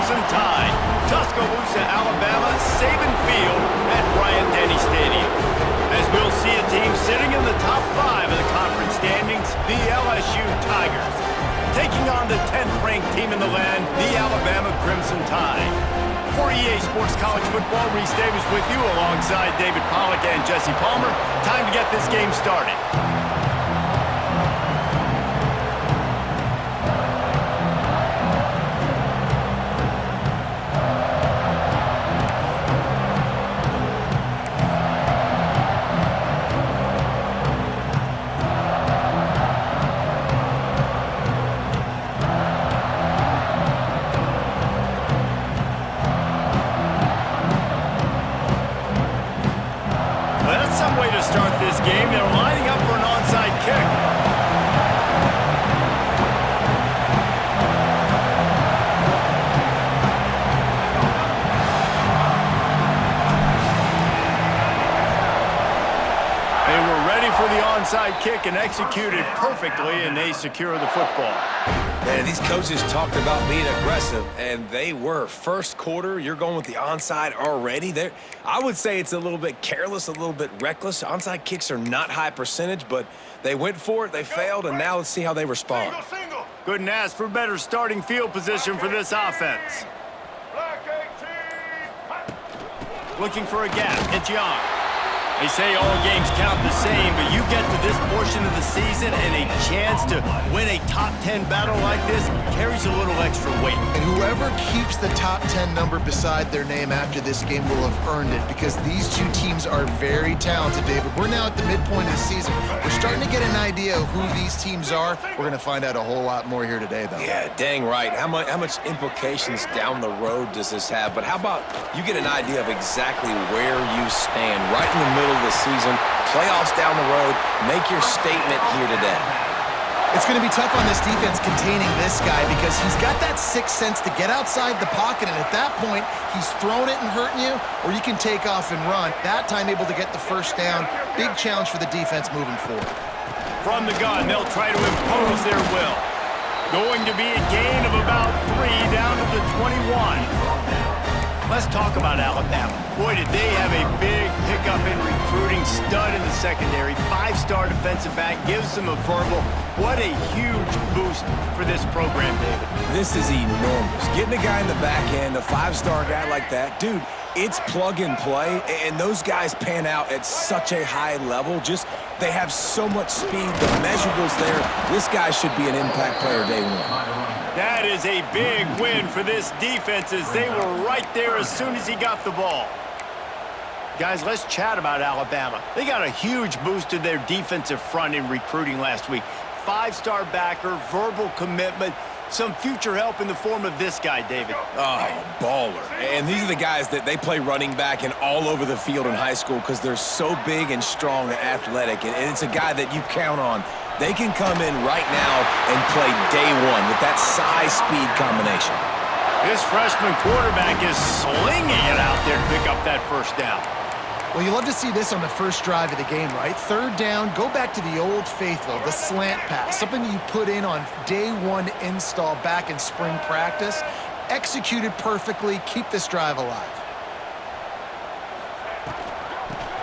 Crimson Tide. Tuscaloosa, Alabama, Saban Field at Bryant-Denny Stadium. As we'll see a team sitting in the top 5 of the conference standings, the LSU Tigers. Taking on the 10th-ranked team in the land, the Alabama Crimson Tide. For EA Sports College Football, Reese Davis with you alongside David Pollack and Jesse Palmer. Time to get this game started. Onside kick and executed perfectly, and they secure the football. Man, these coaches talked about being aggressive, and they were. First quarter, you're going with the onside already. I would say it's a little bit careless, a little bit reckless. Onside kicks are not high percentage, but they went for it, they failed, and now let's see how they respond. Couldn't ask for better starting field position for this offense. Looking for a gap. It's Young. They say all games count the same, but you get to this portion of the season and a chance to win a top 10 battle like this carries a little extra weight. And whoever keeps the top 10 number beside their name after this game will have earned it, because these two teams are very talented, David. We're now at the midpoint of the season. We're starting to get an idea of who these teams are. We're going to find out a whole lot more here today, though. Yeah, dang right. How much implications down the road does this have? But how about you get an idea of exactly where you stand right in the middle of the season, playoffs down the road, make your statement here today. It's going to be tough on this defense containing this guy, because he's got that sixth sense to get outside the pocket, and at that point, he's throwing it and hurting you, or you can take off and run. That time able to get the first down. Big challenge for the defense moving forward. From the gun, they'll try to impose their will. Going to be a gain of about 3 down to the 21. Let's talk about Alabama. Boy, did they have a big pickup in recruiting. Stud in the secondary. 5-star defensive back. Gives them a verbal. What a huge boost for this program, David. This is enormous. Getting a guy in the back end, a 5-star guy like that, dude, it's plug and play, and those guys pan out at such a high level. Just, they have so much speed. The measurables there. This guy should be an impact player day one. That is a big win for this defense, as they were right there as soon as he got the ball. Guys, let's chat about Alabama. They got a huge boost to their defensive front in recruiting last week. 5-star backer, verbal commitment, some future help in the form of this guy, David. Oh, baller. And these are the guys that they play running back and all over the field in high school because they're so big and strong and athletic. And it's a guy that you count on. They can come in right now and play day one with that size-speed combination. This freshman quarterback is slinging it out there to pick up that first down. Well, you love to see this on the first drive of the game, right? Third down, go back to the old faithful, the slant pass, something you put in on day one install back in spring practice. Executed perfectly, keep this drive alive.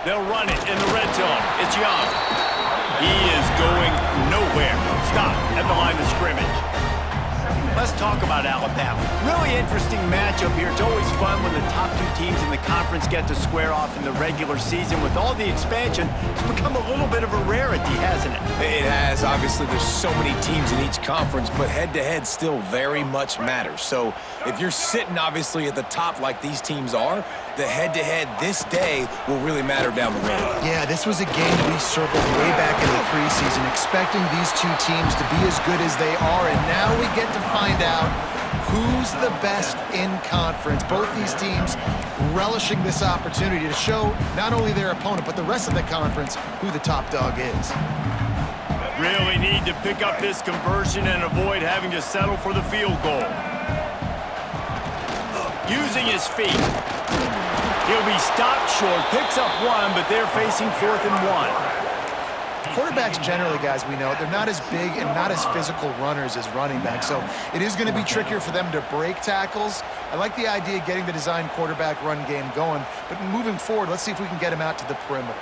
They'll run it in the red zone. It's Young. He is going nowhere. Stop at the line of scrimmage. Let's talk about Alabama. Really interesting matchup here. It's always fun when the top 2 teams in the conference get to square off in the regular season. With all the expansion, it's become a little bit of a rarity, hasn't it? It has. Obviously, there's so many teams in each conference, but head-to-head still very much matters. So if you're sitting, obviously, at the top like these teams are, the head-to-head this day will really matter down the road. Yeah, this was a game we circled way back in the preseason, expecting these 2 teams to be as good as they are, and now we get to find out who's the best in conference. Both these teams relishing this opportunity to show not only their opponent, but the rest of the conference who the top dog is. Really need to pick up this conversion and avoid having to settle for the field goal. Using his feet. He'll be stopped short, picks up 1, but they're facing 4th and 1. quarterbacks generally, guys, we know, they're not as big and not as physical runners as running backs, so it is going to be trickier for them to break tackles. I like the idea of getting the design quarterback run game going, but moving forward, let's see if we can get him out to the perimeter.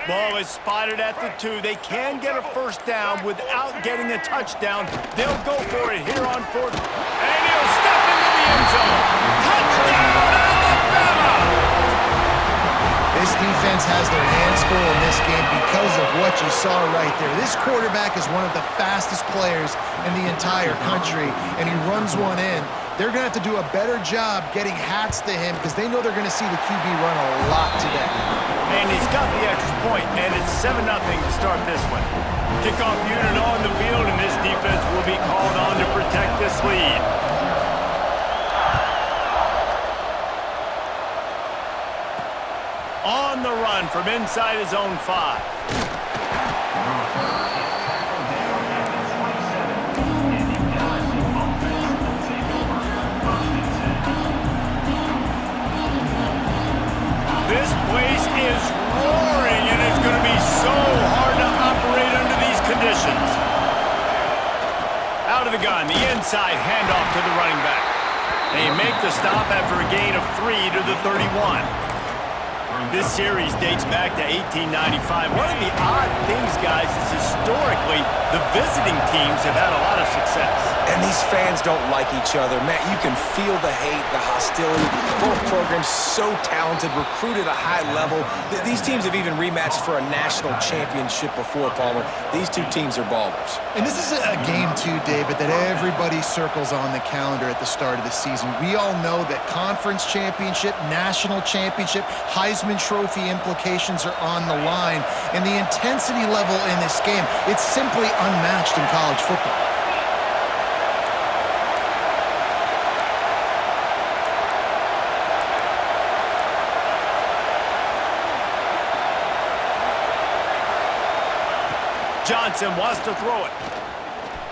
Ball is spotted at the 2. They can get a first down without getting a touchdown. They'll go for it here on 4th. And he'll step into the end zone. Touchdown, Alabama! This defense has their hands full in this game because of what you saw right there. This quarterback is one of the fastest players in the entire country, and he runs one in. They're going to have to do a better job getting hats to him because they know they're going to see the QB run a lot today. And he's got the extra point, and it's 7-0 to start this one. Kickoff unit on the field, and this defense will be called on to protect this lead. On the run from inside his own 5. This place is roaring, and it's going to be so hard to operate under these conditions. Out of the gun, the inside handoff to the running back. They make the stop after a gain of 3 to the 31. This series dates back to 1895. One of the odd things, guys, is historically the visiting teams have had a lot of success. And these fans don't like each other. Matt, you can feel the hate, the hostility. Both programs so talented, recruited at a high level. These teams have even rematched for a national championship before, Palmer. These two teams are ballers. And this is a game, too, David, that everybody circles on the calendar at the start of the season. We all know that conference championship, national championship, Heisman Trophy implications are on the line. And the intensity level in this game, it's simply unmatched in college football. Johnson wants to throw it.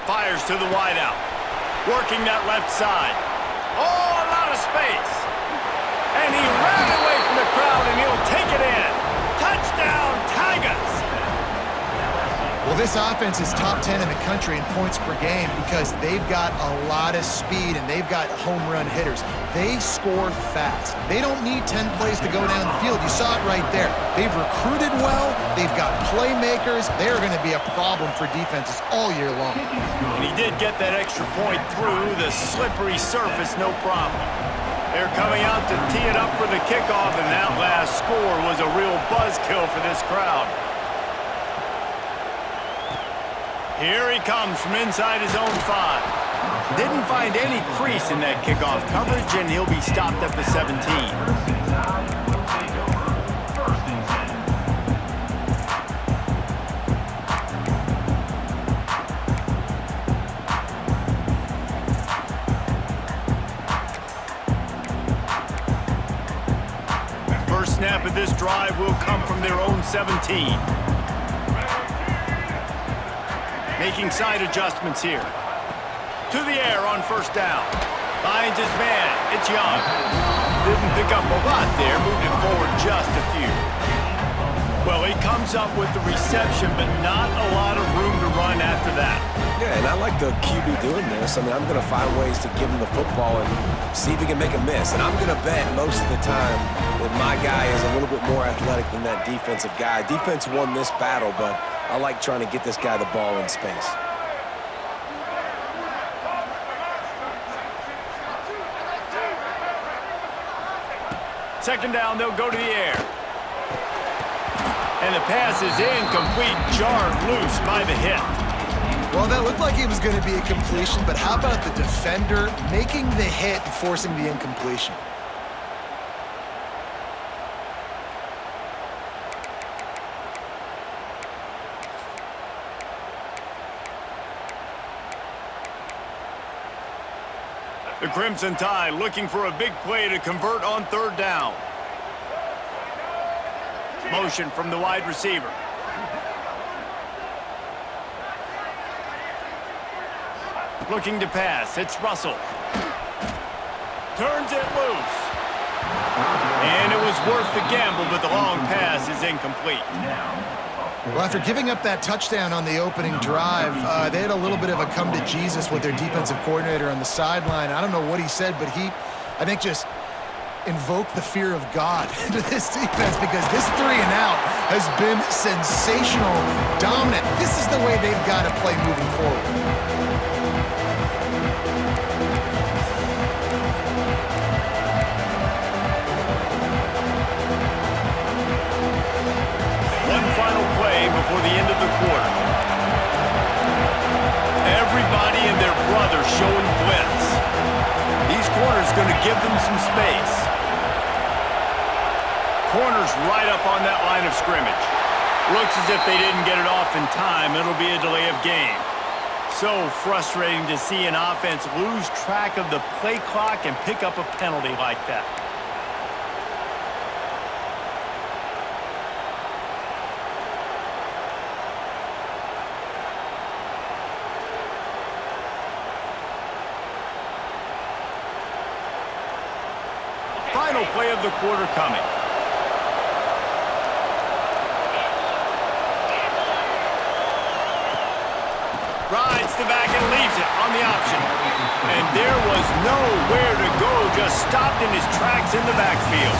Fires to the wideout. Working that left side. Oh, a lot of space. And he ran away from the crowd, and he'll take it in. Touchdown, Tigers! Well, this offense is top 10 in the country in points per game because they've got a lot of speed and they've got home run hitters. They score fast. They don't need 10 plays to go down the field. You saw it right there. They've recruited well. They've got playmakers. They're going to be a problem for defenses all year long. And he did get that extra point through the slippery surface, no problem. They're coming out to tee it up for the kickoff, and that last score was a real buzzkill for this crowd. Here he comes from inside his own 5. Didn't find any crease in that kickoff coverage, and he'll be stopped at the 17. First snap of this drive will come from their own 17. Making side adjustments here. To the air on first down. Finds his man. It's Young. Didn't pick up a lot there. Moved it forward just a few. Well, he comes up with the reception, but not a lot of room to run after that. Yeah, and I like the QB doing this. I mean, I'm going to find ways to give him the football and see if he can make a miss. And I'm going to bet most of the time that my guy is a little bit more athletic than that defensive guy. Defense won this battle, but I like trying to get this guy the ball in space. Second down, they'll go to the air. And the pass is incomplete, jarred loose by the hit. Well, that looked like it was going to be a completion, but how about the defender making the hit and forcing the incompletion? The Crimson Tide looking for a big play to convert on third down. Motion from the wide receiver. Looking to pass. It's Russell. Turns it loose. And it was worth the gamble, but the long pass is incomplete. Well, after giving up that touchdown on the opening drive, they had a little bit of a come to Jesus with their defensive coordinator on the sideline. I don't know what he said, but he, I think, just invoked the fear of God into this defense because this 3-and-out has been sensational, dominant. This is the way they've got to play moving forward. Before the end of the quarter. Everybody and their brother showing blitz. These corners going to give them some space. Corners right up on that line of scrimmage. Looks as if they didn't get it off in time. It'll be a delay of game. So frustrating to see an offense lose track of the play clock and pick up a penalty like that. Final play of the quarter coming. Rides the back and leaves it on the option. And there was nowhere to go, just stopped in his tracks in the backfield.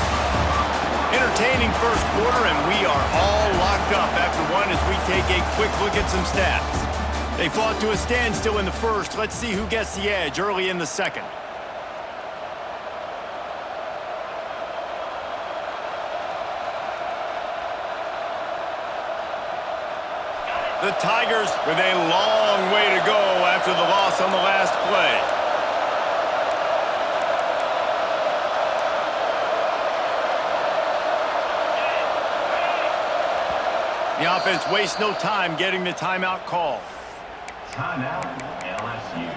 Entertaining first quarter, and we are all locked up after one as we take a quick look at some stats. They fought to a standstill in the first. Let's see who gets the edge early in the second. The Tigers with a long way to go after the loss on the last play. The offense wastes no time getting the timeout called. Timeout, LSU.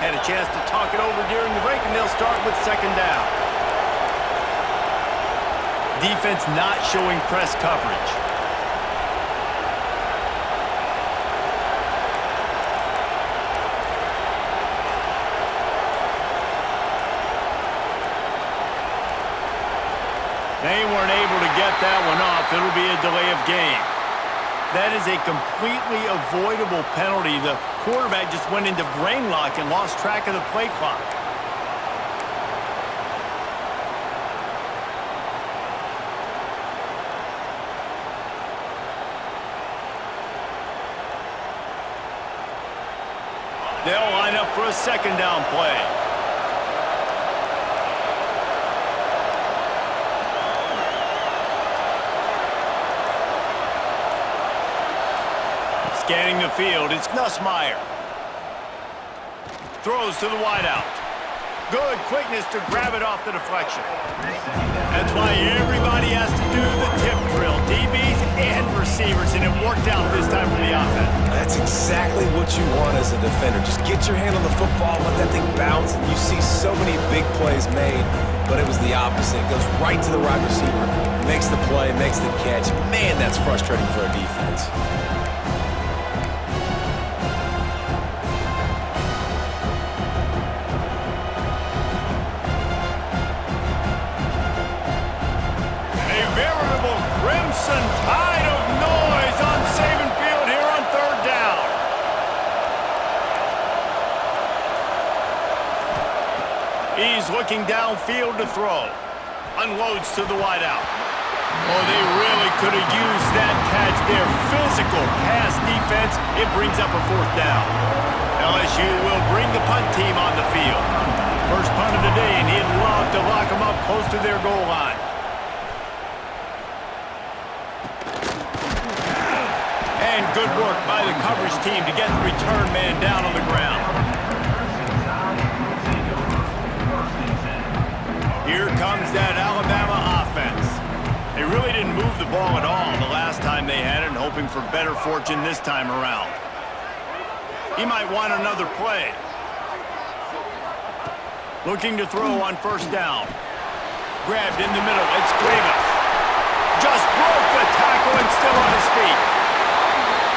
Had a chance to talk it over during the break, and they'll start with second down. Defense not showing press coverage. They weren't able to get that one off. It'll be a delay of game. That is a completely avoidable penalty. The quarterback just went into brain lock and lost track of the play clock. They'll line up for a second down play. Scanning the field, it's Nussmeier. Throws to the wideout. Good quickness to grab it off the deflection. That's why everybody has to do the tip drill. DBs and receivers, and it worked out this time for the offense. That's exactly what you want as a defender. Just get your hand on the football, let that thing bounce, and you see so many big plays made, but it was the opposite. It goes right to the wide receiver, makes the play, makes the catch. Man, that's frustrating for a defense. Crimson tide of noise on Saban Field here on third down. He's looking downfield to throw. Unloads to the wideout. Oh, they really could have used that catch there. Physical pass defense. It brings up a fourth down. LSU will bring the punt team on the field. First punt of the day, and he'd love to lock them up close to their goal line. And good work by the coverage team to get the return man down on the ground. Here comes that Alabama offense. They really didn't move the ball at all the last time they had it, and hoping for better fortune this time around. He might want another play. Looking to throw on first down. Grabbed in the middle. It's Cuevas. Just broke the tackle and still on his feet.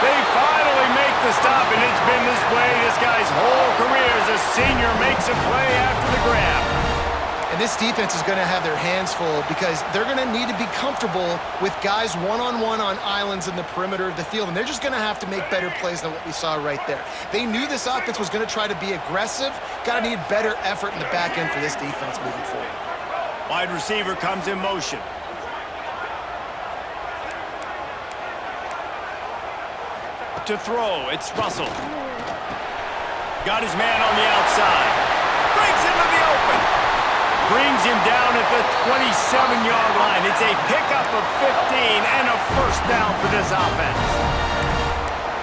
They finally make the stop, and it's been this way this guy's whole career as a senior makes a play after the grab. And this defense is going to have their hands full because they're going to need to be comfortable with guys one-on-one on islands in the perimeter of the field, and they're just going to have to make better plays than what we saw right there. They knew this offense was going to try to be aggressive. Got to need better effort in the back end for this defense moving forward. Wide receiver comes in motion. To throw, it's Russell. Got his man on the outside. Brings him to the open. Brings him down at the 27-yard line. It's a pickup of 15 and a first down for this offense.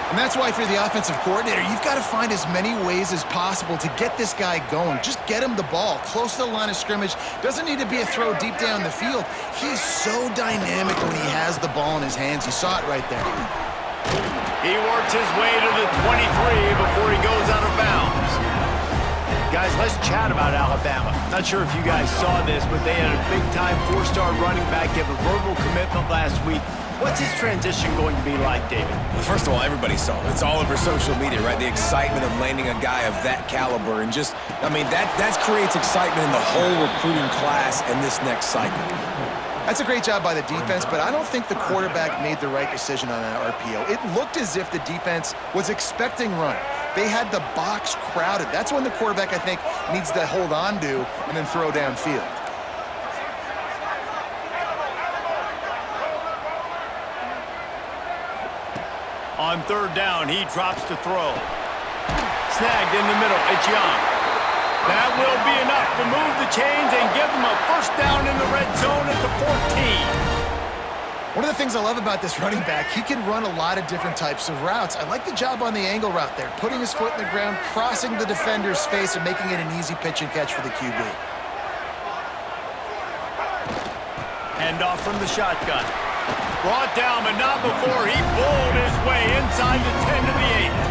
And that's why, if you're the offensive coordinator, you've got to find as many ways as possible to get this guy going. Just get him the ball close to the line of scrimmage. Doesn't need to be a throw deep down the field. He's so dynamic when he has the ball in his hands. You saw it right there. He works his way to the 23 before he goes out of bounds. Guys, let's chat about Alabama. Not sure if you guys saw this, but they had a big-time four-star running back give a verbal commitment last week. What's his transition going to be like, David? Well, first of all, everybody saw it. It's all over social media, right? The excitement of landing a guy of that caliber. And just, I mean, that creates excitement in the whole recruiting class and this next cycle. That's a great job by the defense, but I don't think the quarterback made the right decision on that RPO. It looked as if the defense was expecting run. They had the box crowded. That's when the quarterback, I think, needs to hold on to and then throw downfield. On third down, he drops to throw. Snagged in the middle. It's Young. That will be enough to move the chains and give them a first down in the red zone at the 14. One of the things I love about this running back, he can run a lot of different types of routes. I like the job on the angle route there, putting his foot in the ground, crossing the defender's face, and making it an easy pitch and catch for the QB. Handoff from the shotgun. Brought down, but not before he bowled his way inside the 10 to the 8.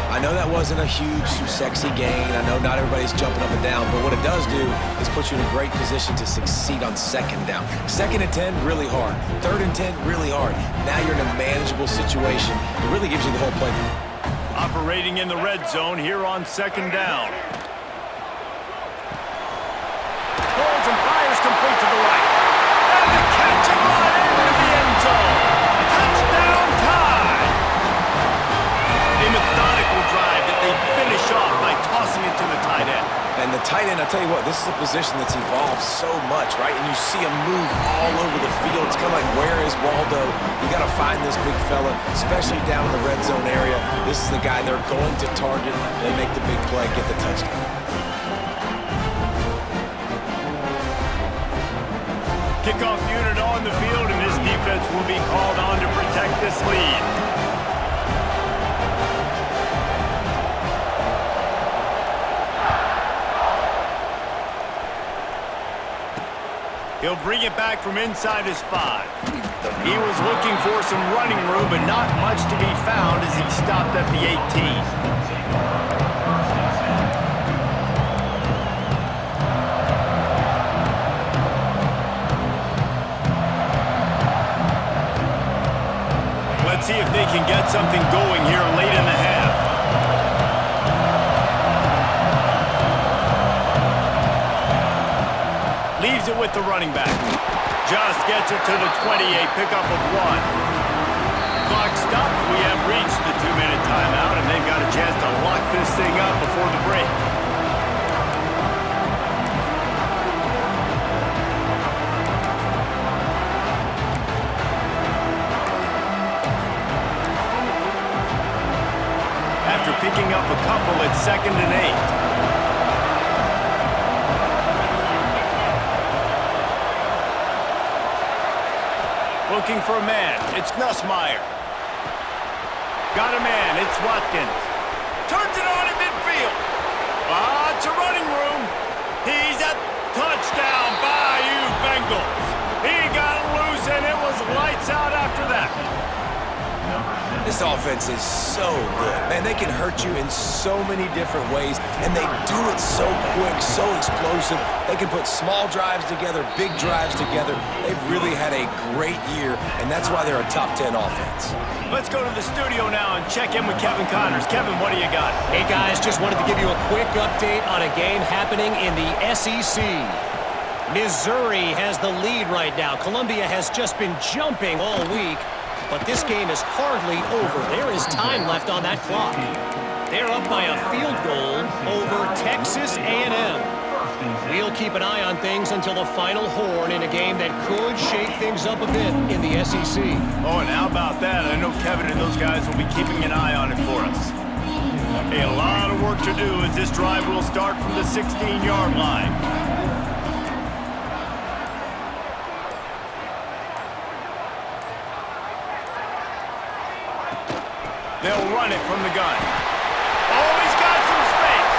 I know that wasn't a huge, sexy gain. I know not everybody's jumping up and down, but what it does do is put you in a great position to succeed on second down. Second and 10, really hard. Third and 10, really hard. Now you're in a manageable situation. It really gives you the whole playbook. Operating in the red zone here on second down. Pulls and fires complete to the right. And the catch and run into the end zone. Touchdown tie. A methodical drive that they finish off by tossing it to the tight end. And the tight end, I'll tell you what, this is a position that's evolved so much, right? And you see him move all over the field. It's kind of like, where is Waldo? You got to find this big fella, especially down in the red zone area. This is the guy they're going to target and make the big play, get the touchdown. Kickoff unit on the field, and this defense will be called on to protect this lead. He'll bring it back from inside his 5. He was looking for some running room, but not much to be found as he stopped at the 18. Let's see if they can get something going here late in the half. Leaves it with the running back. Just gets it to the 28, pickup of 1. Clock stopped. We have reached the 2-minute timeout, and they've got a chance to lock this thing up before the break. After picking up a couple, it's 2nd and 8. Looking for a man. It's Nussmeier. Got a man. It's Watkins. Turns it on in midfield. Lots of running room. He's a touchdown. Bayou Bengals. He got loose, and it was lights out after that. This offense is so good. Man, they can hurt you in so many different ways, and they do it so quick, so explosive. They can put small drives together, big drives together. They've really had a great year, and that's why they're a top 10 offense. Let's go to the studio now and check in with Kevin Connors. Kevin, what do you got? Hey, guys, just wanted to give you a quick update on a game happening in the SEC. Missouri has the lead right now. Columbia has just been jumping all week, but this game is hardly over. There is time left on that clock. They're up by a field goal over Texas A&M. We'll keep an eye on things until the final horn in a game that could shake things up a bit in the SEC. Oh, and how about that? I know Kevin and those guys will be keeping an eye on it for us. Hey, a lot of work to do as this drive will start from the 16-yard line. They'll run it from the gun. Oh, he's got some space.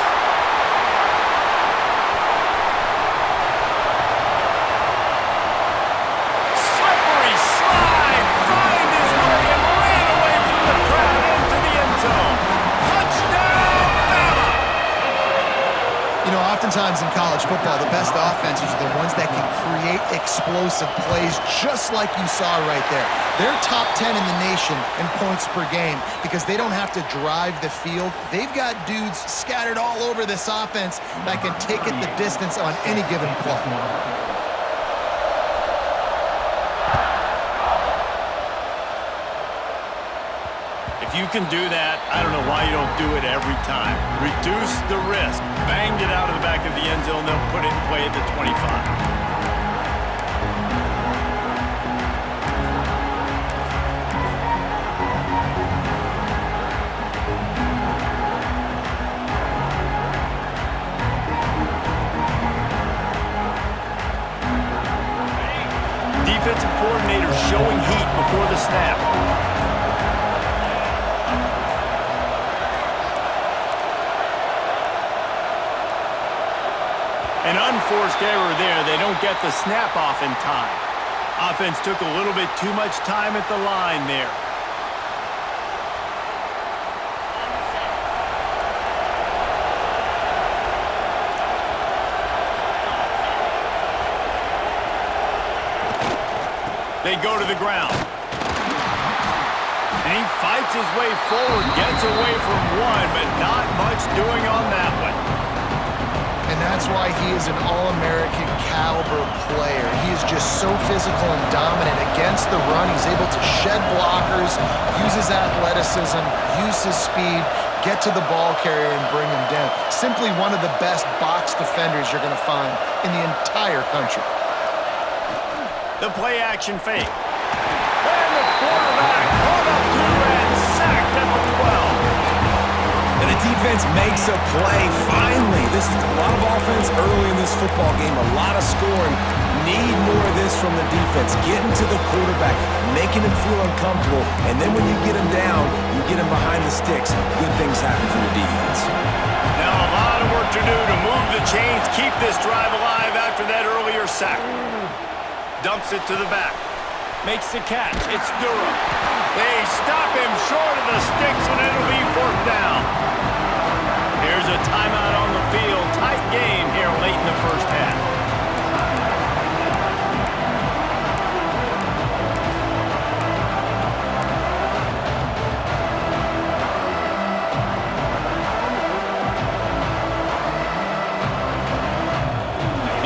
Slippery slide. Find his way and ran away from the crowd into the end zone. Touchdown, Bama! You know, oftentimes in college football, the best offenses are the ones that can create explosive plays just like you saw right there. They're top 10 in the nation in points per game because they don't have to drive the field. They've got dudes scattered all over this offense that can take it the distance on any given play. If you can do that, I don't know why you don't do it every time. Reduce the risk. Banged it out of the back of the end zone. They'll put it in play at the 25. Defensive coordinator showing heat before the snap. An unforced error there. They don't get the snap off in time. Offense took a little bit too much time at the line there. They go to the ground. And he fights his way forward, gets away from one, but not much doing on that one. And that's why he is an All-American caliber player. He is just so physical and dominant against the run. He's able to shed blockers, use his athleticism, use his speed, get to the ball carrier and bring him down. Simply one of the best box defenders you're going to find in the entire country. The play action fake. And the quarterback caught up to and sacked at the 12. And the defense makes a play, finally. This is a lot of offense early in this football game, a lot of scoring. Need more of this from the defense. Getting to the quarterback, making him feel uncomfortable, and then when you get him down, you get him behind the sticks. Good things happen for the defense. Now a lot of work to do to move the chains, keep this drive alive after that earlier sack. Dumps it to the back. Makes the catch. It's Durham. They stop him short of the sticks, and it'll be fourth down. Here's a timeout on the field. Tight game here late in the first half.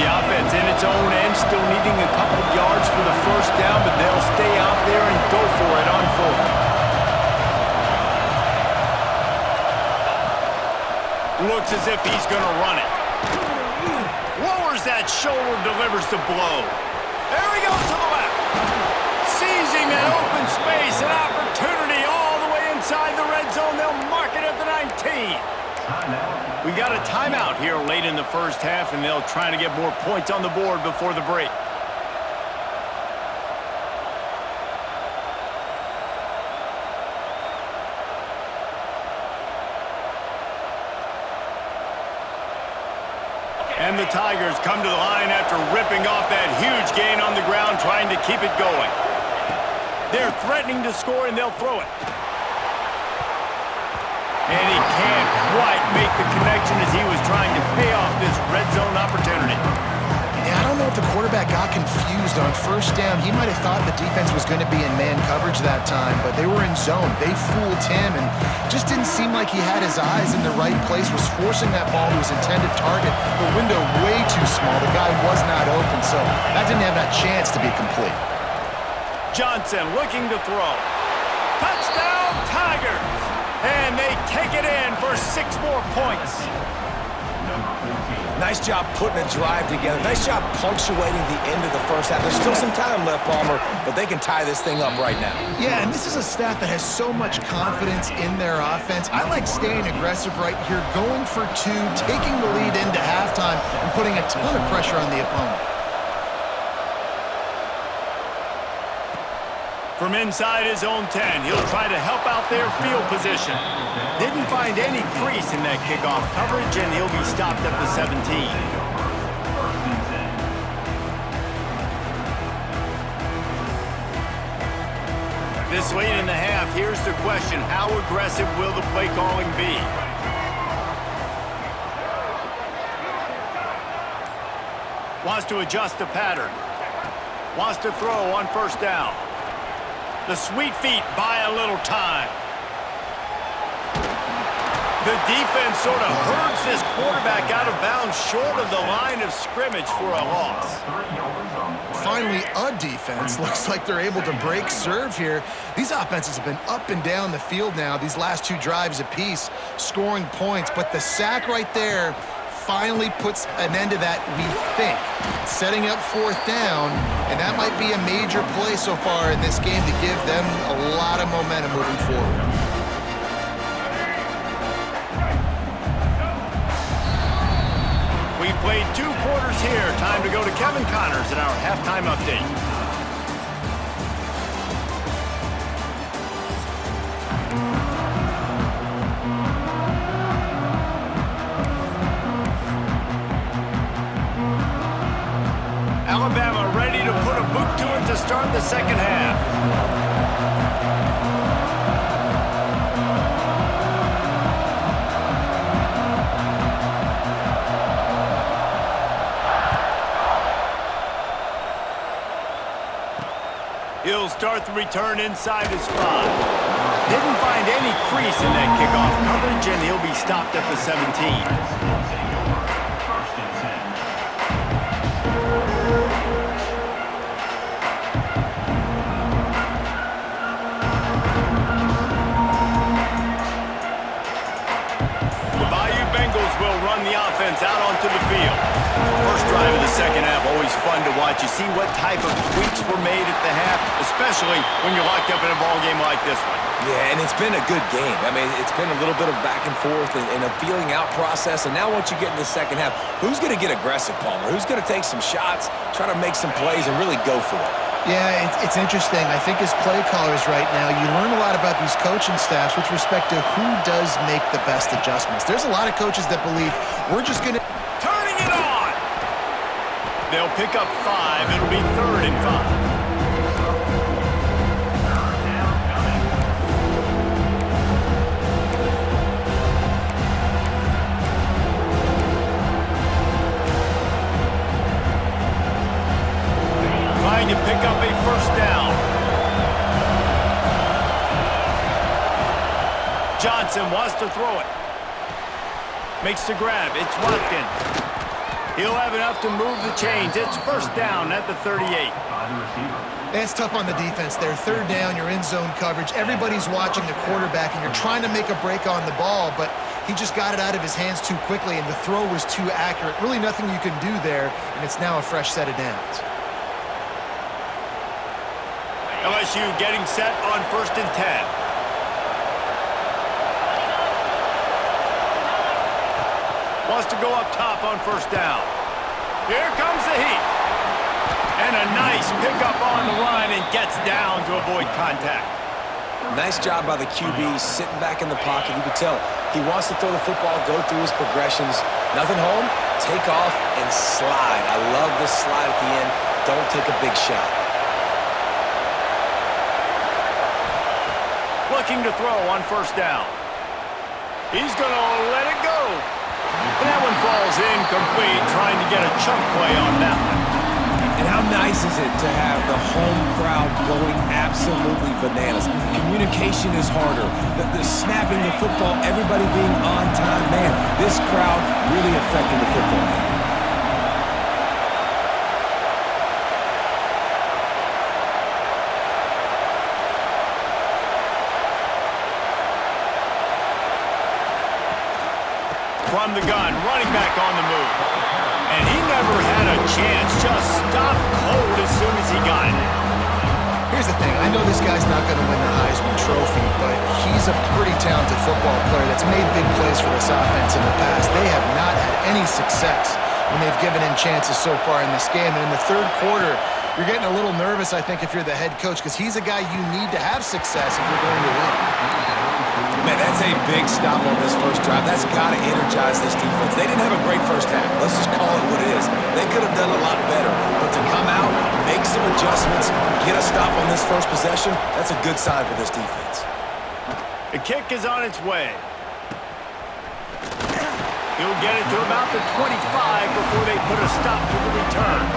The offense in its own end, still needing a couple of yards for the first down, but they'll stay out there and go for it on fourth. Looks as if he's going to run it. Lowers that shoulder, delivers the blow. There he goes to the left. Seizing that open space, an opportunity all the way inside the red zone. They'll mark it at the 19. We got a timeout here late in the first half, and they'll try to get more points on the board before the break. And the Tigers come to the line after ripping off that huge gain on the ground, trying to keep it going. They're threatening to score, and they'll throw it. And he can't quite make the connection as he was trying to pay off this red zone opportunity. Yeah, I don't know if the quarterback got confused on first down. He might have thought the defense was going to be in man coverage that time, but they were in zone. They fooled him and just didn't seem like he had his eyes in the right place, was forcing that ball to his intended target. The window way too small. The guy was not open, so that didn't have that chance to be complete. Johnson looking to throw. Touchdown, Tigers! And they take it in for 6 more points. Nice job putting a drive together. Nice job punctuating the end of the first half. There's still some time left, Palmer, but they can tie this thing up right now. Yeah, and this is a staff that has so much confidence in their offense. I like staying aggressive right here, going for 2, taking the lead into halftime, and putting a ton of pressure on the opponent. From inside his own 10, he'll try to help out their field position. Didn't find any crease in that kickoff coverage, and he'll be stopped at the 17. This late in the half, here's the question: how aggressive will the play calling be? Wants to adjust the pattern. Wants to throw on first down. The sweet feet buy a little time. The defense sort of herds this quarterback out of bounds short of the line of scrimmage for a loss. Finally, a defense. Looks like they're able to break serve here. These offenses have been up and down the field now, these last 2 drives apiece, scoring points. But the sack right there finally puts an end to that, we think. Setting up 4th down, and that might be a major play so far in this game to give them a lot of momentum moving forward. We've played 2 quarters here. Time to go to Kevin Connors in our halftime update. Alabama ready to put a boot to it to start the second half. He'll start the return inside his 5. Didn't find any crease in that kickoff coverage, and he'll be stopped at the 17. Out onto the field. First drive of the second half, always fun to watch. You see what type of tweaks were made at the half, especially when you're locked up in a ball game like this one. Yeah, and it's been a good game. I mean, it's been a little bit of back and forth and a feeling out process. And now once you get in the second half, who's going to get aggressive, Palmer? Who's going to take some shots, try to make some plays, and really go for it? Yeah, it's interesting. I think as play callers right now, you learn a lot about these coaching staffs with respect to who does make the best adjustments. There's a lot of coaches that believe we're just going to... Turning it on! They'll pick up 5. It'll be 3rd and 5. To pick up a first down. Johnson wants to throw it. Makes the grab. It's Watkins. He'll have enough to move the chains. It's first down at the 38. That's tough on the defense there. 3rd down, you're in zone coverage. Everybody's watching the quarterback, and you're trying to make a break on the ball, but he just got it out of his hands too quickly, and the throw was too accurate. Really nothing you can do there, and it's now a fresh set of downs. LSU getting set on 1st and 10. Wants to go up top on first down. Here comes the heat. And a nice pickup on the line and gets down to avoid contact. Nice job by the QB, sitting back in the pocket. You can tell he wants to throw the football, go through his progressions. Nothing home, take off, and slide. I love this slide at the end. Don't take a big shot. Looking to throw on first down. He's going to let it go. And that one falls incomplete, trying to get a chunk play on that one. And how nice is it to have the home crowd going absolutely bananas? Communication is harder. The snapping the football, everybody being on time. Man, this crowd really affecting the football game. From the gun, running back on the move. And he never had a chance, just stopped cold as soon as he got it. Here's the thing. I know this guy's not going to win the Heisman Trophy, but he's a pretty talented football player that's made big plays for this offense in the past. They have not had any success when they've given him chances so far in this game. And in the third quarter, you're getting a little nervous, I think, if you're the head coach, because he's a guy you need to have success if you're going to win. Man, that's a big stop on this first drive. That's got to energize this defense. They didn't have a great first half. Let's just call it what it is. They could have done a lot better. But to come out, make some adjustments, get a stop on this first possession, that's a good sign for this defense. The kick is on its way. He'll get it to about the 25 before they put a stop to the return.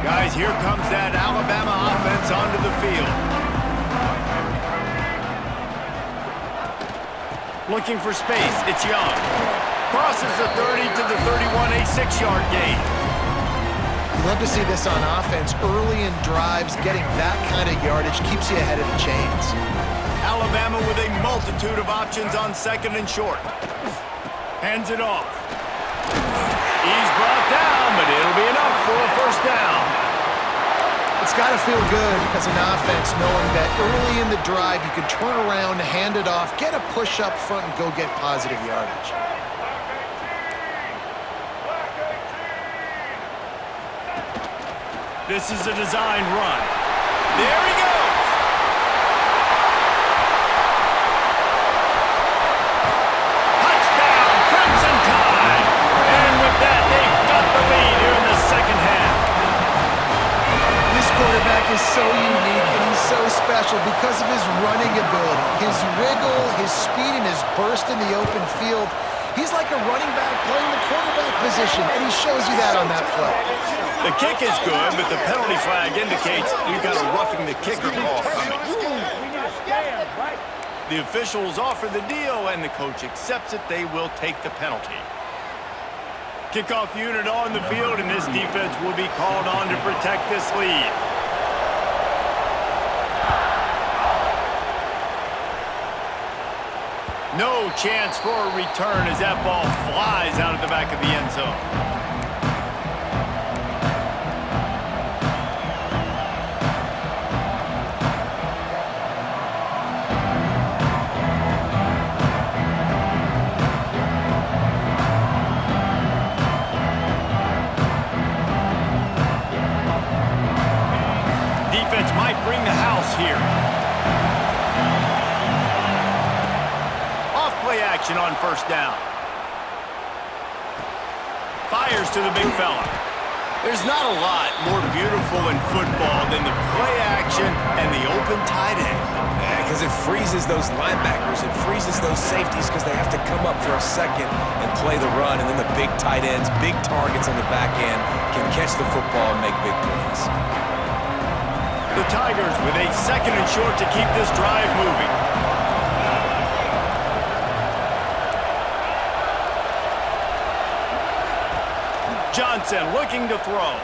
Guys, here comes that Alabama offense onto the field. Looking for space, it's Young. Crosses the 30 to the 31, a 6-yard gain. You love to see this on offense. Early in drives, getting that kind of yardage keeps you ahead of the chains. Alabama with a multitude of options on second and short. Hands it off. He's brought down, but it'll be enough for a first down. It's got to feel good as an offense knowing that early in the drive you can turn around, hand it off, get a push up front, and go get positive yardage. This is a designed run. There he goes. Touchdown, Crimson Tide. And with that, they've got the lead here in the second half. This quarterback is so unique and he's so special because of his running ability, his wiggle, his speed, and his burst in the open field. He's like a running back playing the quarterback position, and he shows you that on that play. The kick is good, but the penalty flag indicates we've got a roughing the kicker call coming. The officials offer the deal, and the coach accepts it. They will take the penalty. Kickoff unit on the field, and this defense will be called on to protect this lead. No chance for a return as that ball flies out of the back of the end zone. Defense might bring the house here. Off-play action on first down. Fires to the big fella. There's not a lot more beautiful in football than the play action and the open tight end. Yeah, because it freezes those linebackers. It freezes those safeties because they have to come up for a second and play the run. And then the big tight ends, big targets on the back end can catch the football and make big plays. The Tigers with a second and short to keep this drive moving. Johnson looking to throw.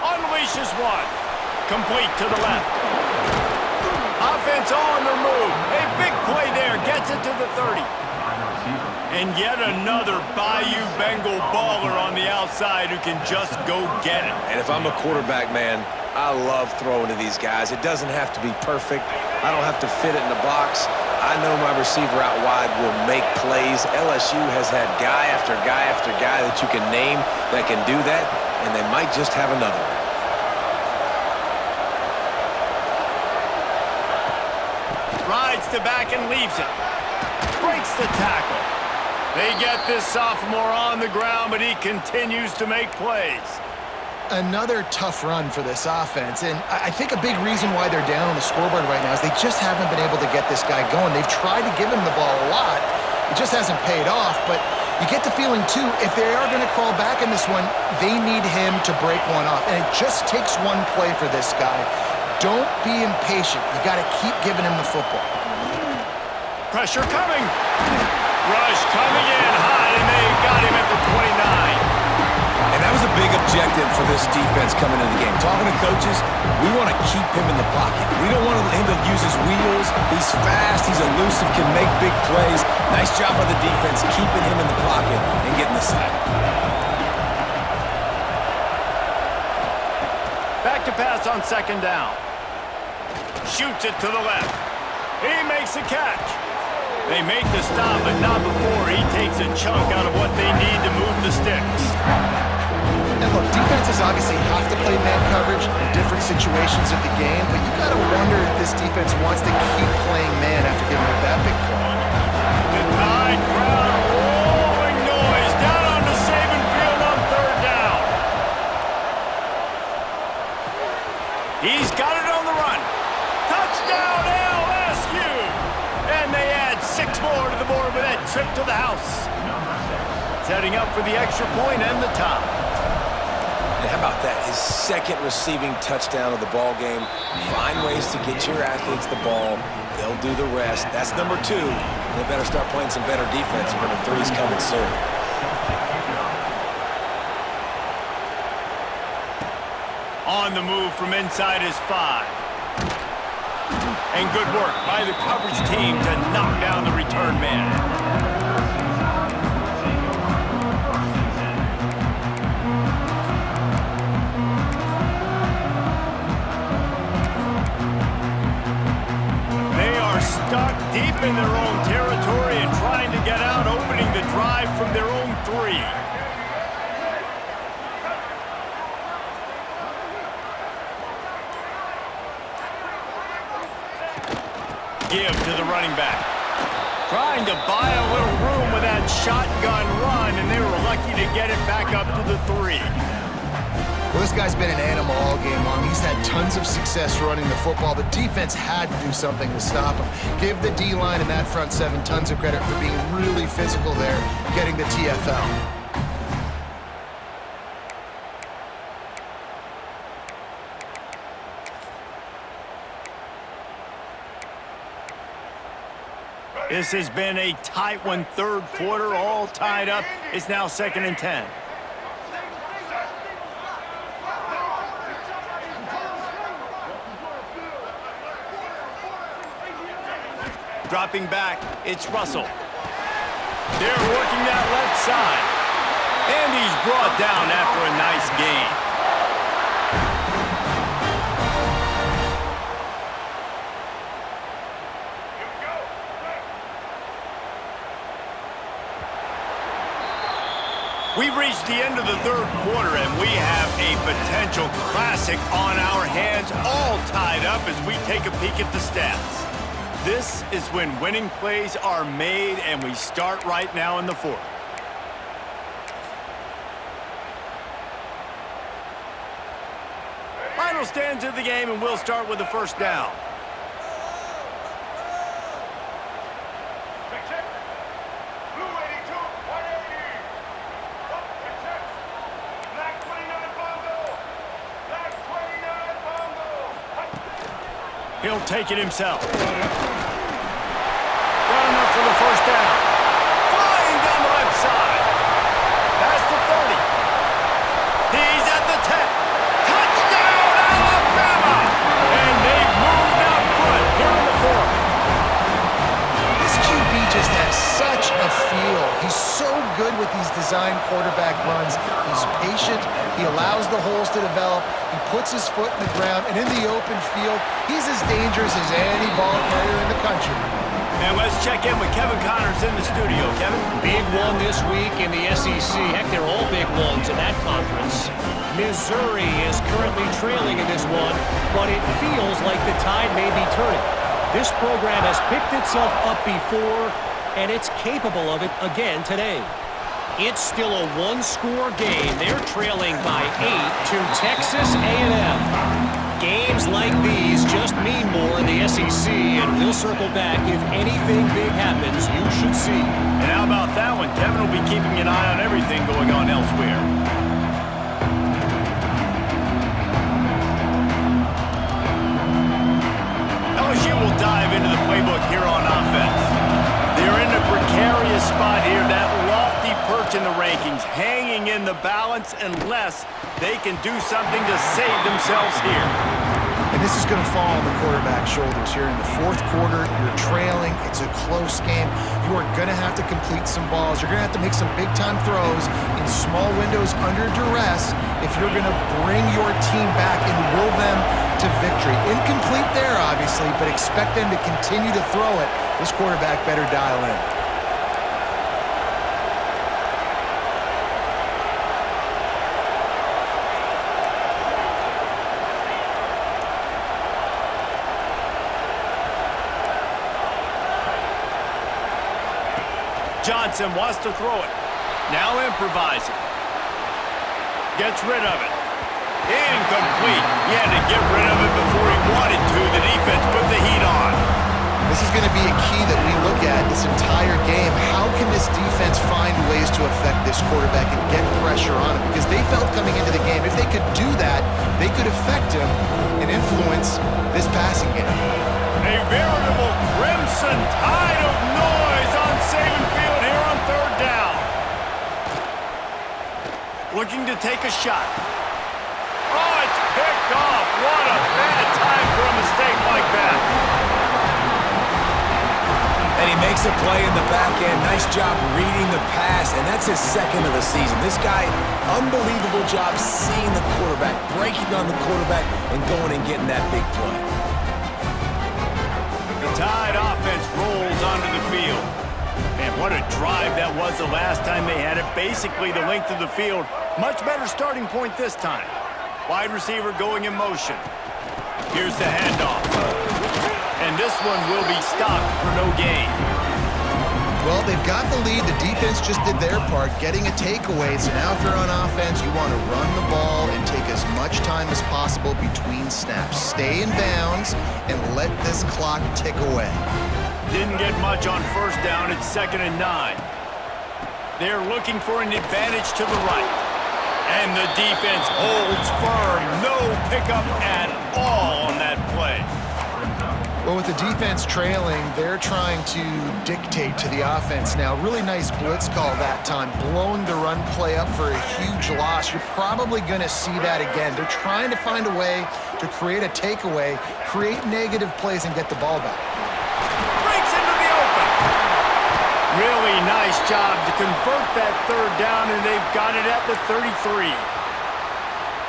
Unleashes one. Complete to the left. Offense on the move. A big play there. Gets it to the 30. And yet another Bayou Bengal baller on the outside who can just go get it. And if I'm a quarterback, man, I love throwing to these guys. It doesn't have to be perfect. I don't have to fit it in the box. I know my receiver out wide will make plays. LSU has had guy after guy after guy that you can name that can do that, and they might just have another one. Rides to back and leaves it. Breaks the tackle. They get this sophomore on the ground, but he continues to make plays. Another tough run for this offense, and I think a big reason why they're down on the scoreboard right now is they just haven't been able to get this guy going. They've tried to give him the ball a lot. It just hasn't paid off, but you get the feeling, too, if they are going to crawl back in this one, they need him to break one off, and it just takes one play for this guy. Don't be impatient. You got to keep giving him the football. Pressure coming. Rush coming in high, and they got him at the 29. And that was a big objective for this defense coming into the game. Talking to coaches, we want to keep him in the pocket. We don't want him to use his wheels. He's fast, he's elusive, can make big plays. Nice job by the defense keeping him in the pocket and getting the sack. Back to pass on second down. Shoots it to the left. He makes the catch. They make the stop, but not before he takes a chunk out of what they need to move the sticks. And look, defenses obviously have to play man coverage in different situations of the game, but you got to wonder if this defense wants to keep playing man after giving up that big play. The Tide crowd rolling noise down onto Saban Field on third down. He's got it on the run. Touchdown LSU! And they add 6 more to the board with that trip to the house. Setting up for the extra point and the tie. And how about that? His second receiving touchdown of the ball game. Find ways to get your athletes the ball. They'll do the rest. That's number 2. They better start playing some better defense. Number 3 is coming soon. On the move from inside his 5. And good work by the coverage team to knock down the return man. Stuck deep in their own territory and trying to get out, opening the drive from their own 3. Give to the running back. Trying to buy a little room with that shotgun run, and they were lucky to get it back up to the 3. Well, this guy's been an animal all game long. He's had tons of success running the football. The defense had to do something to stop him. Give the D-line and that front 7 tons of credit for being really physical there, getting the TFL. This has been a tight one, third quarter, all tied up. It's now 2nd and 10. Dropping back, it's Russell. They're working that left side. And he's brought down after a nice gain. We've reached the end of the third quarter, and we have a potential classic on our hands, all tied up as we take a peek at the stats. This is when winning plays are made, and we start right now in the 4th. Final stands of the game, and we'll start with the first down. He'll take it himself. Got enough for the first down. Flying down the left side. Past the 30. He's at the 10. Touchdown, Alabama! And they've moved out front here in the 4th. This QB just has such a feel. He's so good with these design quarterback runs. He's patient. He allows the holes to develop. He puts his foot in the ground, and in the open field, he's as dangerous as any ball carrier in the country. And let's check in with Kevin Connors in the studio. Kevin? Big one this week in the SEC. Heck, they're all big ones in that conference. Missouri is currently trailing in this one, but it feels like the tide may be turning. This program has picked itself up before, and it's capable of it again today. It's still a one-score game. They're trailing by 8 to Texas A&M. Games like these just mean more in the SEC, and we'll circle back if anything big happens you should see. And how about that one? Kevin will be keeping an eye on everything going on elsewhere. LSU will dive into the playbook here on offense. They're in a precarious spot here, that lofty perch in the rankings, hanging in the balance unless they can do something to save themselves here. And this is going to fall on the quarterback's shoulders here in the fourth quarter. You're trailing. It's a close game. You are going to have to complete some balls. You're going to have to make some big-time throws in small windows under duress if you're going to bring your team back and will them to victory. Incomplete there, obviously, but expect them to continue to throw it. This quarterback better dial in. Johnson wants to throw it. Now improvising. Gets rid of it. Incomplete. He had to get rid of it before he wanted to. The defense put the heat on. This is going to be a key that we look at this entire game. How can this defense find ways to affect this quarterback and get pressure on him? Because they felt coming into the game, if they could do that, they could affect him and influence this passing game. A veritable crimson tide of noise on Saban Field here on third down. Looking to take a shot. Oh, it's picked off. What a bad time for a mistake like that. And he makes a play in the back end. Nice job reading the pass, and that's his second of the season. This guy, unbelievable job seeing the quarterback, breaking on the quarterback, and going and getting that big play. The Tide offense rolls onto the field. Man, what a drive that was the last time they had it. Basically the length of the field. Much better starting point this time. Wide receiver going in motion. Here's the handoff. And this one will be stopped for no gain. Well, they've got the lead. The defense just did their part, getting a takeaway. So now if you're on offense, you want to run the ball and take as much time as possible between snaps. Stay in bounds and let this clock tick away. Didn't get much on first down. It's 2nd and 9. They're looking for an advantage to the right. And the defense holds firm. No pickup at all on that play. Well, with the defense trailing, they're trying to dictate to the offense now. Really nice blitz call that time, blowing the run play up for a huge loss. You're probably going to see that again. They're trying to find a way to create a takeaway, create negative plays, and get the ball back. Breaks into the open. Really nice job to convert that third down, and they've got it at the 33.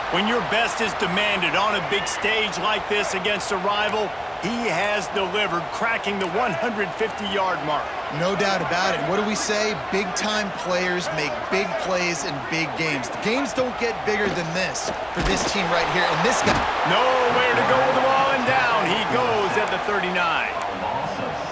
When your best is demanded on a big stage like this against a rival, he has delivered, cracking the 150-yard mark. No doubt about it. What do we say? Big-time players make big plays in big games. The games don't get bigger than this for this team right here. And this guy... Nowhere to go with the ball, and down he goes at the 39.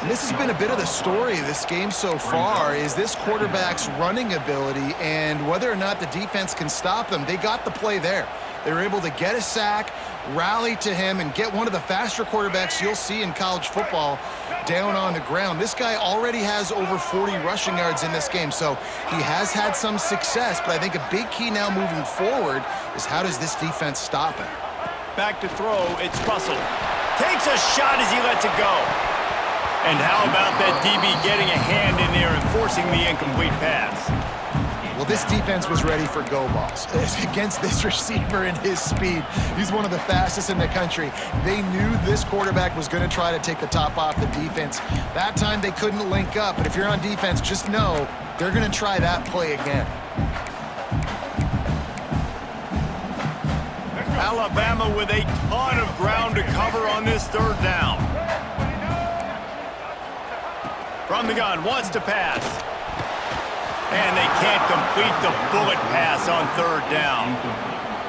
And this has been a bit of the story of this game so far, is this quarterback's running ability and whether or not the defense can stop them. They got the play there. They were able to get a sack, rally to him, and get one of the faster quarterbacks you'll see in college football down on the ground. This guy already has over 40 rushing yards in this game, so he has had some success, but I think a big key now moving forward is how does this defense stop him? Back to throw, it's Russell. Takes a shot as he lets it go. And how about that DB getting a hand in there and forcing the incomplete pass? Well, this defense was ready for go balls against this receiver and his speed. He's one of the fastest in the country. They knew this quarterback was going to try to take the top off the defense. That time they couldn't link up, but if you're on defense, just know they're going to try that play again. Alabama with a ton of ground to cover on this third down. From the gun, wants to pass. And they can't complete the bullet pass on third down.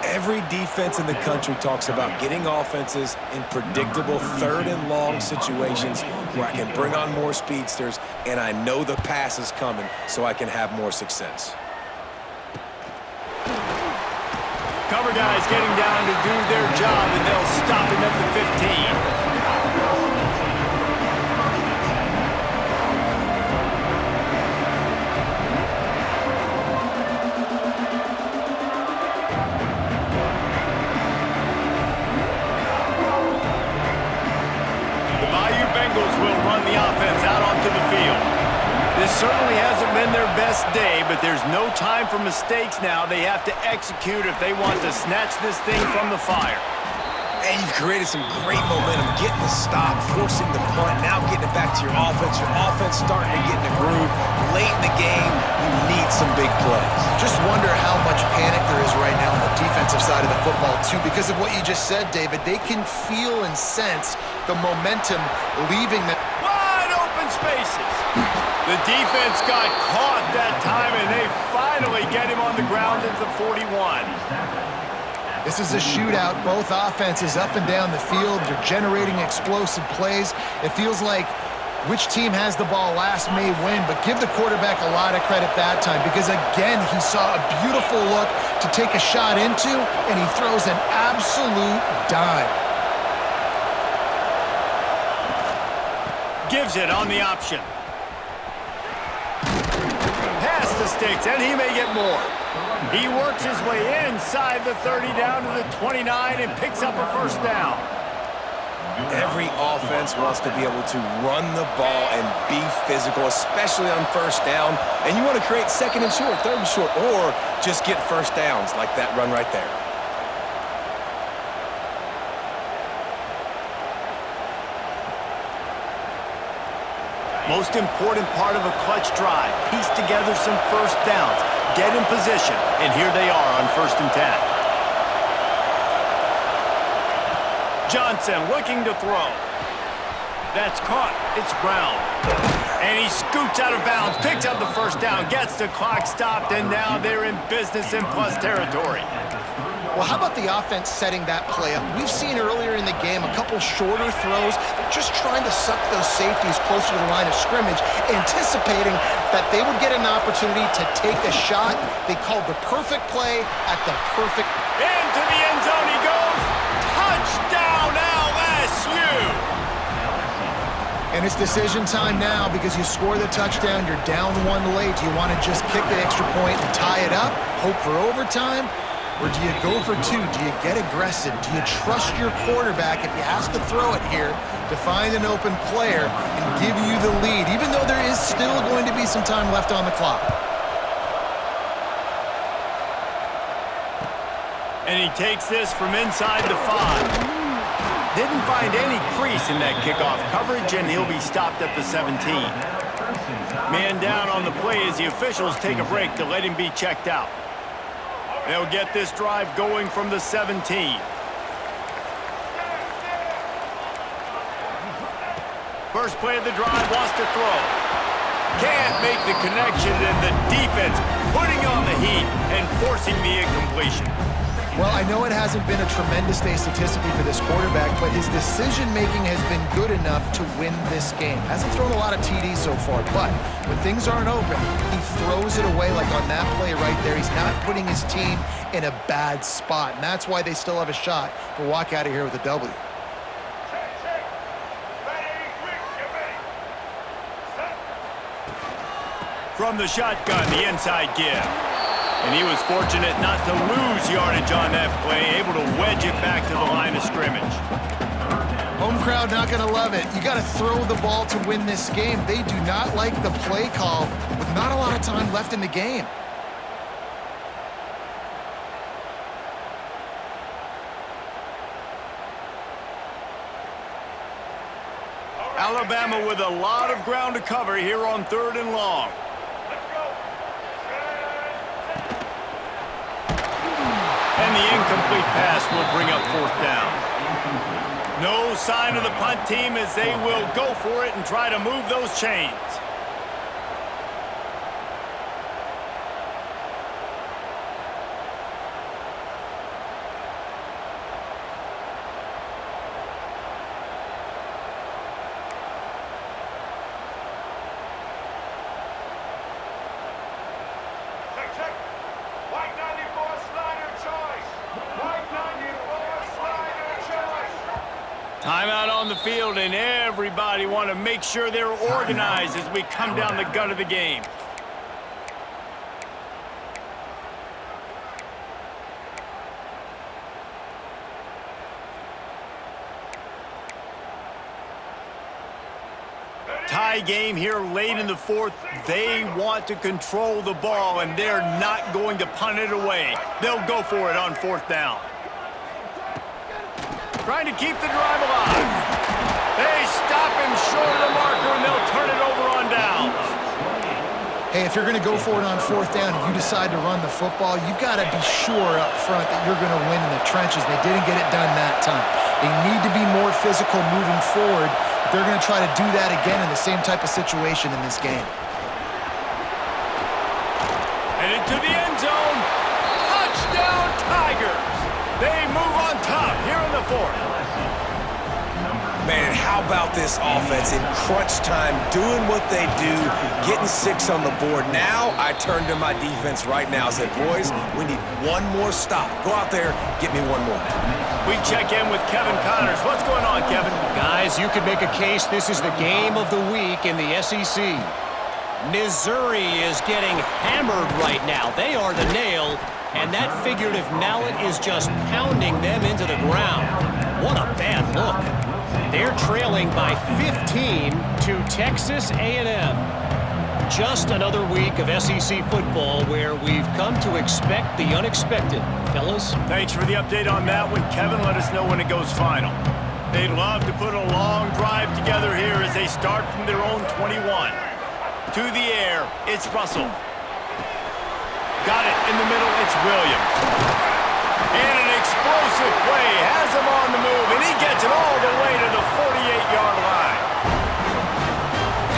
Every defense in the country talks about getting offenses in predictable third and long situations where I can bring on more speedsters, and I know the pass is coming, so I can have more success. Cover guys getting down to do their job, and they'll stop him at the 15. Will run the offense out onto the field. This certainly hasn't been their best day, but there's no time for mistakes now. They have to execute if they want to snatch this thing from the fire. And you've created some great momentum, getting the stop, forcing the punt, now getting it back to your offense. Your offense starting to get in the groove. Late in the game, you need some big plays. Just wonder how much panic there is right now on the defensive side of the football, too, because of what you just said, David. They can feel and sense the momentum leaving them. Wide open spaces. The defense got caught that time, and they finally get him on the ground at the 41. This is a shootout. Both offenses up and down the field. They're generating explosive plays. It feels like which team has the ball last may win, but give the quarterback a lot of credit that time because, again, he saw a beautiful look to take a shot into, and he throws an absolute dime. Gives it on the option. Pass the sticks, and he may get more. He works his way inside the 30 down to the 29 and picks up a first down. Every offense wants to be able to run the ball and be physical, especially on first down. And you want to create second and short, third and short, or just get first downs like that run right there. Most important part of a clutch drive, piece together some first downs, get in position, and here they are on 1st and 10. Johnson looking to throw. That's caught. It's Brown. And he scoots out of bounds, picks up the first down, gets the clock stopped, and now they're in business in plus territory. Well, how about the offense setting that play up? We've seen earlier in the game a couple shorter throws. They're just trying to suck those safeties closer to the line of scrimmage, anticipating that they would get an opportunity to take a shot. They called the perfect play at the perfect... Into the end zone he goes. Touchdown, LSU! And it's decision time now because you score the touchdown, you're down one late. Do you want to just kick the extra point and tie it up, hope for overtime? Or do you go for two? Do you get aggressive? Do you trust your quarterback if he has to throw it here to find an open player and give you the lead, even though there is still going to be some time left on the clock? And he takes this from inside the 5. Didn't find any crease in that kickoff coverage, and he'll be stopped at the 17. Man down on the play as the officials take a break to let him be checked out. They'll get this drive going from the 17. First play of the drive, wants to throw. Can't make the connection, and the defense putting on the heat and forcing the incompletion. Well, I know it hasn't been a tremendous day statistically for this quarterback, but his decision-making has been good enough to win this game. Hasn't thrown a lot of TDs so far, but when things aren't open, he throws it away like on that play right there. He's not putting his team in a bad spot, and that's why they still have a shot to walk out of here with a W. From the shotgun, the inside give. And he was fortunate not to lose yardage on that play, able to wedge it back to the line of scrimmage. Home crowd not going to love it. You got to throw the ball to win this game. They do not like the play call with not a lot of time left in the game. Alabama with a lot of ground to cover here on 3rd and long. And the incomplete pass will bring up 4th down. No sign of the punt team as they will go for it and try to move those chains. field, and everybody want to make sure they're organized as we come down the gut of the game. Tie game here late in the fourth. They want to control the ball, and they're not going to punt it away. They'll go for it on fourth down. Trying to keep the drive alive. They stop him short of the marker, and they'll turn it over on downs. Hey, if you're going to go for it on fourth down and you decide to run the football, you've got to be sure up front that you're going to win in the trenches. They didn't get it done that time. They need to be more physical moving forward. They're going to try to do that again in the same type of situation in this game. And into the end zone. Touchdown, Tigers. They move on top here in the fourth. Man, how about this offense in crunch time, doing what they do, getting 6 on the board. Now I turn to my defense right now and say, boys, we need one more stop. Go out there, get me one more. We check in with Kevin Connors. What's going on, Kevin? Guys, you could make a case this is the game of the week in the SEC. Missouri is getting hammered right now. They are the nail, and that figurative mallet is just pounding them into the ground. What a bad look. They're trailing by 15 to Texas A&M. Just another week of SEC football where we've come to expect the unexpected. Fellas? Thanks for the update on that one, Kevin. Let us know when it goes final. They'd love to put a long drive together here as they start from their own 21. To the air, it's Russell. Got it in the middle, it's Williams. And an explosive play has him on the move, and he gets it all the way to the 48-yard line.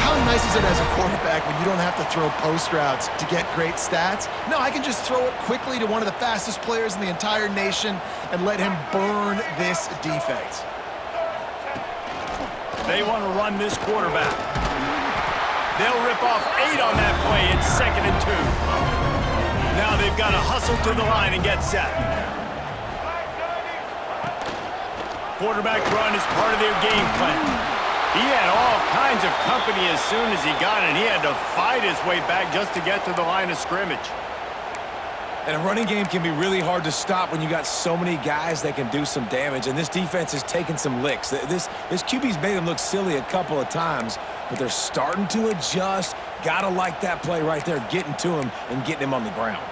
How nice is it as a quarterback when you don't have to throw post routes to get great stats? No, I can just throw it quickly to one of the fastest players in the entire nation and let him burn this defense. They want to run this quarterback. They'll rip off 8 on that play. It's 2nd and 2. Now they've got to hustle to the line and get set. Quarterback run is part of their game plan. He had all kinds of company as soon as he got it. He had to fight his way back just to get to the line of scrimmage. And a running game can be really hard to stop when you got so many guys that can do some damage, and this defense is taking some licks. This QB's made them look silly a couple of times, but they're starting to adjust. Gotta like that play right there, getting to him and getting him on the ground.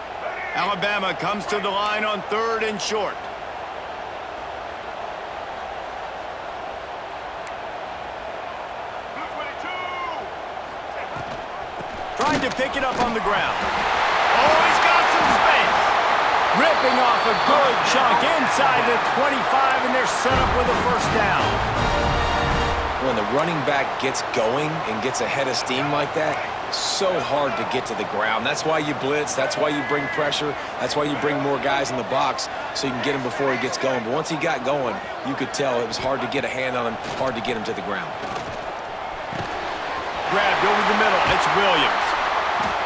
Alabama comes to the line on 3rd and short. Trying to pick it up on the ground. Oh, he's got some space. Ripping off a good chunk inside the 25, and they're set up with a first down. When the running back gets going and gets ahead of steam like that, so hard to get to the ground. That's why you blitz. That's why you bring pressure. That's why you bring more guys in the box so you can get him before he gets going. But once he got going, you could tell it was hard to get a hand on him, hard to get him to the ground. Grabbed over the middle. It's Williams.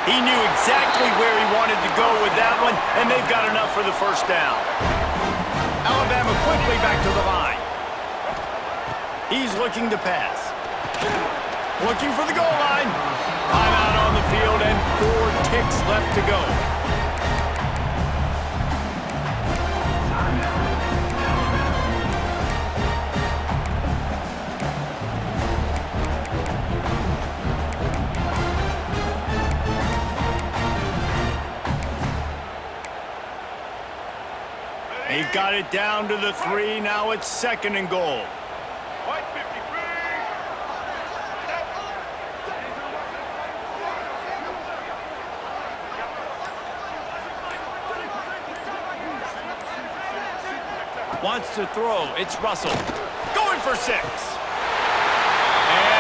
He knew exactly where he wanted to go with that one, and they've got enough for the first down. Alabama quickly back to the line. He's looking to pass. Looking for the goal line. Timeout on the field and 4 ticks left to go. They've got it down to the 3. Now it's 2nd and goal. Wants to throw. It's Russell. Going for 6. And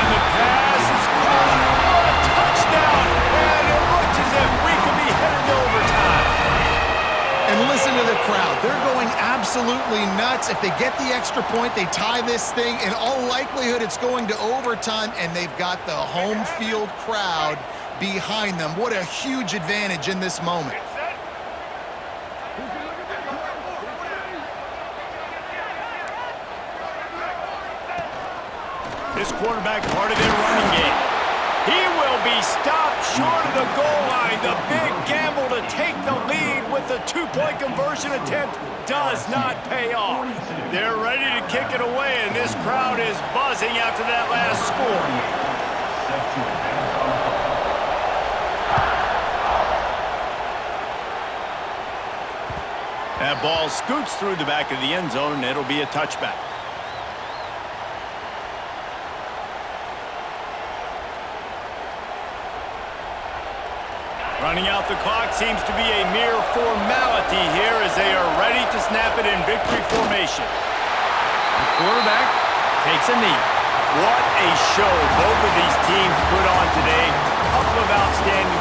the pass is caught for a touchdown. And it looks as if we could be headed to overtime. And listen to the crowd. They're going absolutely nuts. If they get the extra point, they tie this thing. In all likelihood, it's going to overtime, and they've got the home field crowd behind them. What a huge advantage in this moment. This quarterback part of their running game. He will be stopped short of the goal line. The big gamble to take the lead with the two-point conversion attempt does not pay off. They're ready to kick it away, and this crowd is buzzing after that last score. That ball scoots through the back of the end zone, and it'll be a touchback. Running out the clock seems to be a mere formality here as they are ready to snap it in victory formation. The quarterback takes a knee. What a show both of these teams put on today. A couple of outstanding